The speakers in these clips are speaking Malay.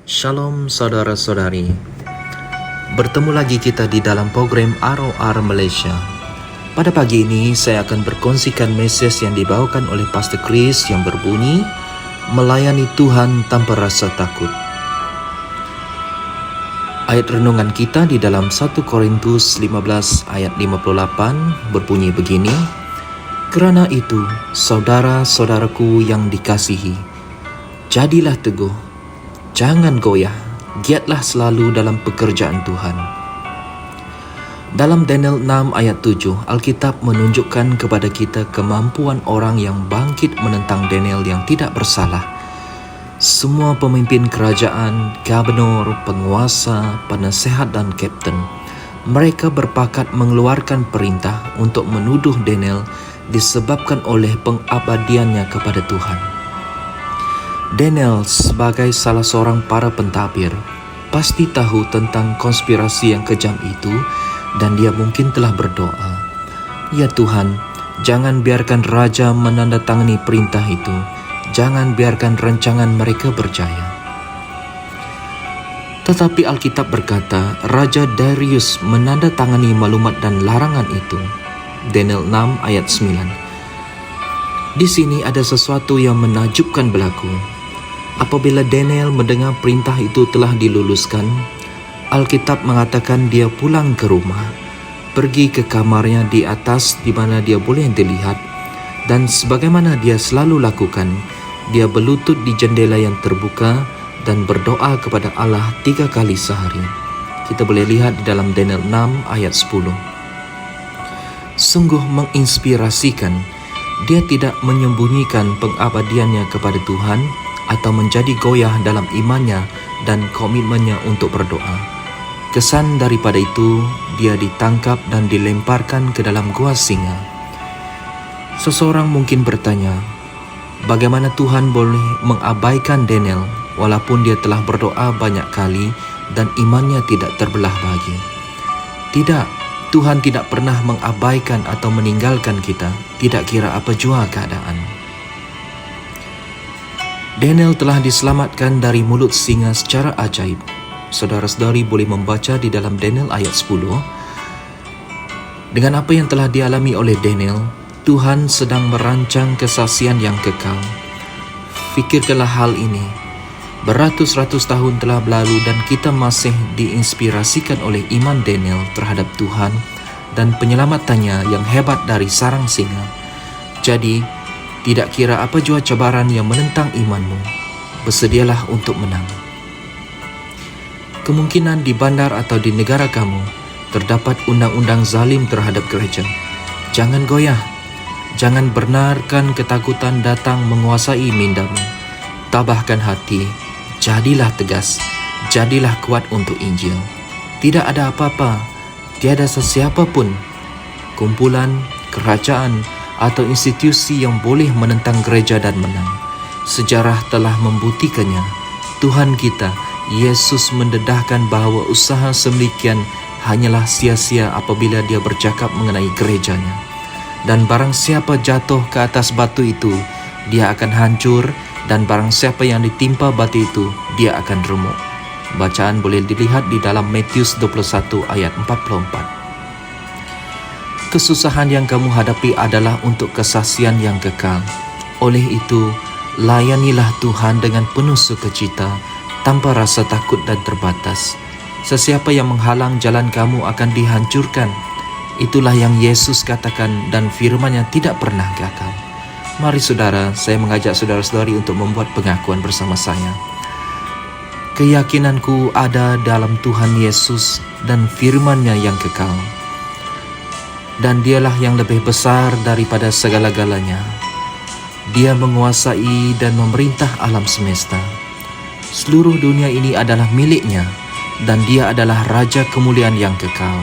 Shalom saudara-saudari. Bertemu lagi kita di dalam program ROR Malaysia. Pada pagi ini saya akan berkongsikan message yang dibawakan oleh Pastor Chris yang berbunyi Melayani Tuhan tanpa rasa takut. Ayat renungan kita di dalam 1 Korintus 15 ayat 58 berbunyi begini. Kerana itu, saudara-saudaraku yang dikasihi, jadilah teguh, jangan goyah, giatlah selalu dalam pekerjaan Tuhan. Dalam Daniel 6 ayat 7, Alkitab menunjukkan kepada kita kemampuan orang yang bangkit menentang Daniel yang tidak bersalah. Semua pemimpin kerajaan, gubernur, penguasa, penasehat dan kapten, mereka berpakat mengeluarkan perintah untuk menuduh Daniel disebabkan oleh pengabdiannya kepada Tuhan. Daniel sebagai salah seorang para pentadbir pasti tahu tentang konspirasi yang kejam itu dan dia mungkin telah berdoa, "Ya Tuhan, jangan biarkan raja menandatangani perintah itu. Jangan biarkan rancangan mereka berjaya." Tetapi Alkitab berkata, Raja Darius menandatangani maklumat dan larangan itu. Daniel 6 ayat 9. Di sini ada sesuatu yang menakjubkan berlaku. Apabila Daniel mendengar perintah itu telah diluluskan, Alkitab mengatakan dia pulang ke rumah, pergi ke kamarnya di atas di mana dia boleh dilihat, dan sebagaimana dia selalu lakukan, dia berlutut di jendela yang terbuka dan berdoa kepada Allah 3 kali sehari. Kita boleh lihat di dalam Daniel 6 ayat 10. Sungguh menginspirasikan. Dia tidak menyembunyikan pengabdiannya kepada Tuhan atau menjadi goyah dalam imannya dan komitmennya untuk berdoa. Kesan daripada itu, dia ditangkap dan dilemparkan ke dalam gua singa. Seseorang mungkin bertanya, bagaimana Tuhan boleh mengabaikan Daniel walaupun dia telah berdoa banyak kali dan imannya tidak terbelah bagi? Tidak, Tuhan tidak pernah mengabaikan atau meninggalkan kita, tidak kira apa jua keadaan. Daniel telah diselamatkan dari mulut singa secara ajaib. Saudara-saudari boleh membaca di dalam Daniel ayat 10. Dengan apa yang telah dialami oleh Daniel, Tuhan sedang merancang kesaksian yang kekal. Fikirkanlah hal ini. Beratus-ratus tahun telah berlalu dan kita masih diinspirasikan oleh iman Daniel terhadap Tuhan dan penyelamatannya yang hebat dari sarang singa. Jadi, tidak kira apa jua cabaran yang menentang imanmu, bersedialah untuk menang. Kemungkinan di bandar atau di negara kamu terdapat undang-undang zalim terhadap gereja. Jangan goyah. Jangan benarkan ketakutan datang menguasai mindamu. Tabahkan hati. Jadilah tegas. Jadilah kuat untuk Injil. Tidak ada apa-apa. Tiada sesiapa pun, kumpulan, kerajaan, atau institusi yang boleh menentang gereja dan menang. Sejarah telah membuktikannya. Tuhan kita, Yesus mendedahkan bahawa usaha sedemikian hanyalah sia-sia apabila dia bercakap mengenai gerejanya. Dan barang siapa jatuh ke atas batu itu, dia akan hancur, dan barang siapa yang ditimpa batu itu, dia akan remuk. Bacaan boleh dilihat di dalam Matius 21 ayat 44. Kesusahan yang kamu hadapi adalah untuk kesaksian yang kekal. Oleh itu, layanilah Tuhan dengan penuh sukacita, tanpa rasa takut dan terbatas. Sesiapa yang menghalang jalan kamu akan dihancurkan. Itulah yang Yesus katakan dan firman-Nya tidak pernah gagal. Mari saudara, saya mengajak saudara-saudari untuk membuat pengakuan bersama saya. Keyakinanku ada dalam Tuhan Yesus dan firman-Nya yang kekal. Dan dialah yang lebih besar daripada segala-galanya. Dia menguasai dan memerintah alam semesta. Seluruh dunia ini adalah miliknya dan dia adalah Raja kemuliaan yang kekal.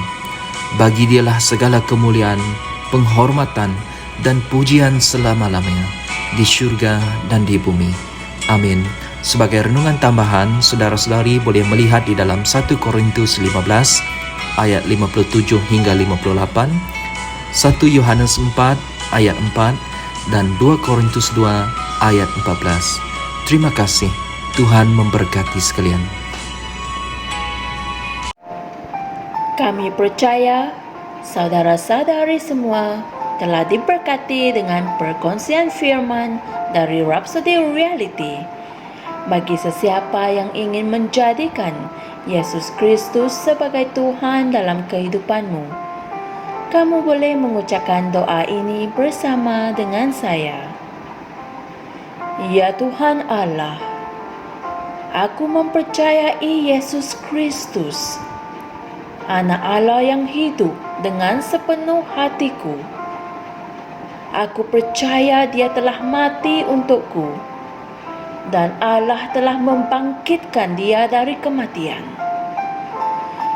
Bagi dialah segala kemuliaan, penghormatan dan pujian selama-lamanya di syurga dan di bumi. Amin. Sebagai renungan tambahan, saudara-saudari boleh melihat di dalam 1 Korintus 15 ayat 57 hingga 58, 1 Yohanes 4 ayat 4 dan 2 Korintus 2 ayat 14. Terima kasih. Tuhan memberkati sekalian. Kami percaya saudara-saudari semua telah diberkati dengan perkongsian firman dari Rhapsody Reality. Bagi sesiapa yang ingin menjadikan Yesus Kristus sebagai Tuhan dalam kehidupanmu, kamu boleh mengucapkan doa ini bersama dengan saya. Ya Tuhan Allah, aku mempercayai Yesus Kristus, Anak Allah yang hidup dengan sepenuh hatiku. Aku percaya Dia telah mati untukku dan Allah telah membangkitkan Dia dari kematian.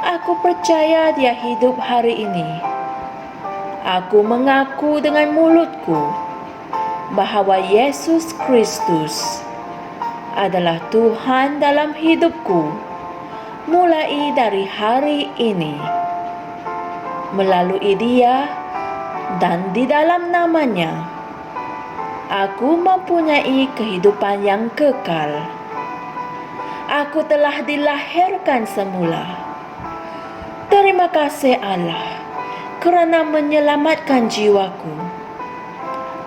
Aku percaya Dia hidup hari ini. Aku mengaku dengan mulutku bahwa Yesus Kristus adalah Tuhan dalam hidupku mulai dari hari ini. Melalui Dia dan di dalam nama-Nya, aku mempunyai kehidupan yang kekal. Aku telah dilahirkan semula. Terima kasih Allah kerana menyelamatkan jiwaku.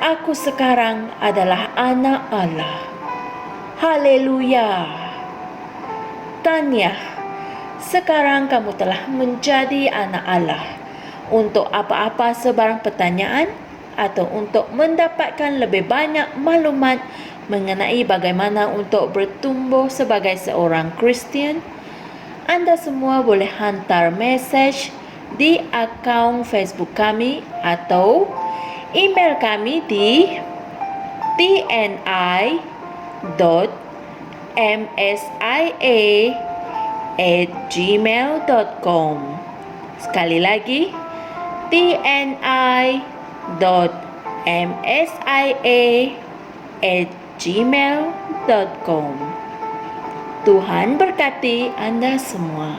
Aku sekarang adalah anak Allah. Haleluya. Tahniah, sekarang kamu telah menjadi anak Allah. Untuk apa-apa sebarang pertanyaan atau untuk mendapatkan lebih banyak maklumat mengenai bagaimana untuk bertumbuh sebagai seorang Kristian, anda semua boleh hantar mesej di akaun Facebook kami atau email kami di tni.msia@gmail.com. Sekali lagi, tni.msia@gmail.com. Tuhan berkati Anda semua.